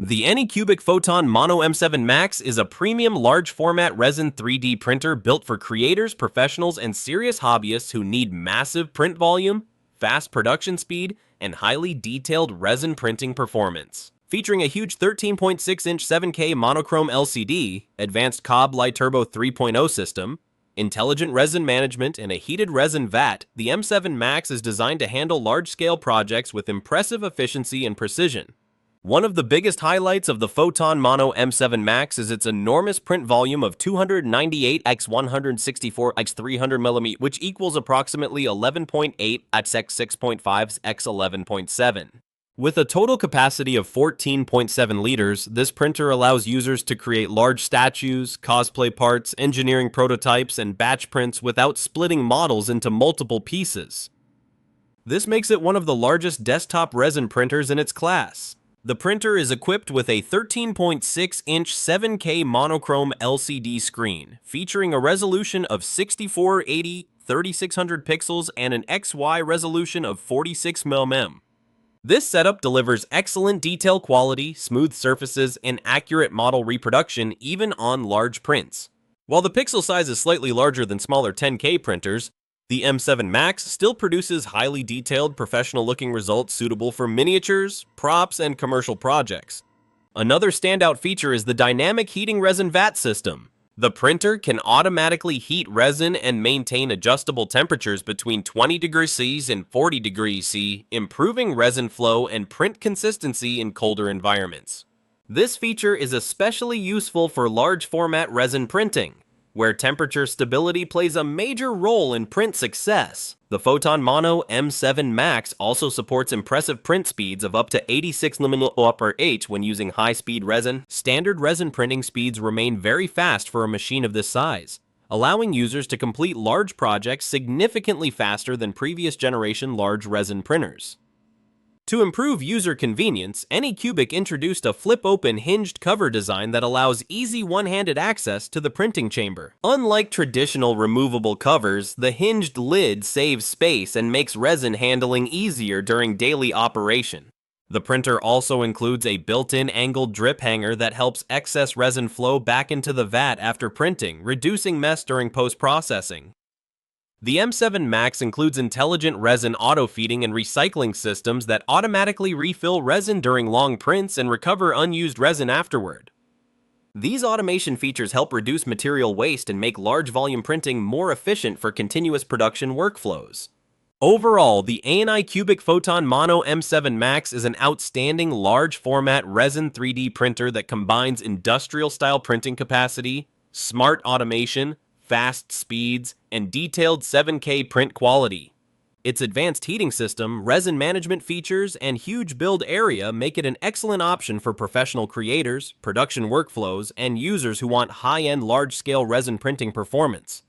The ANYCUBIC Photon Mono M7 Max is a premium large-format resin 3D printer built for creators, professionals, and serious hobbyists who need massive print volume, fast production speed, and highly detailed resin printing performance. Featuring a huge 13.6-inch 7K monochrome LCD, advanced Cobb Light Turbo 3.0 system, intelligent resin management, and a heated resin vat, the M7 Max is designed to handle large-scale projects with impressive efficiency and precision. One of the biggest highlights of the Photon Mono M7 Max is its enormous print volume of 298 x 164 x 300 mm, which equals approximately 11.8 x 6.5 x 11.7. With a total capacity of 14.7 liters, this printer allows users to create large statues, cosplay parts, engineering prototypes, and batch prints without splitting models into multiple pieces. This makes it one of the largest desktop resin printers in its class. The printer is equipped with a 13.6-inch 7K monochrome LCD screen, featuring a resolution of 6480x3600 pixels and an XY resolution of 46 mm. This setup delivers excellent detail quality, smooth surfaces, and accurate model reproduction even on large prints. While the pixel size is slightly larger than smaller 10K printers, the M7 Max still produces highly detailed, professional-looking results suitable for miniatures, props, and commercial projects. Another standout feature is the dynamic heating resin vat system. The printer can automatically heat resin and maintain adjustable temperatures between 20 degrees C and 40 degrees C, improving resin flow and print consistency in colder environments. This feature is especially useful for large-format resin printing, where temperature stability plays a major role in print success. The Photon Mono M7 Max also supports impressive print speeds of up to 86 mm/h when using high-speed resin. Standard resin printing speeds remain very fast for a machine of this size, allowing users to complete large projects significantly faster than previous generation large resin printers. To improve user convenience, ANYCUBIC introduced a flip-open hinged cover design that allows easy one-handed access to the printing chamber. Unlike traditional removable covers, the hinged lid saves space and makes resin handling easier during daily operation. The printer also includes a built-in angled drip hanger that helps excess resin flow back into the vat after printing, reducing mess during post-processing. The M7 Max includes intelligent resin auto-feeding and recycling systems that automatically refill resin during long prints and recover unused resin afterward. These automation features help reduce material waste and make large volume printing more efficient for continuous production workflows. Overall, the ANYCUBIC Photon Mono M7 Max is an outstanding large-format resin 3D printer that combines industrial-style printing capacity, smart automation, fast speeds, and detailed 7K print quality. Its advanced heating system, resin management features, and huge build area make it an excellent option for professional creators, production workflows, and users who want high-end large-scale resin printing performance.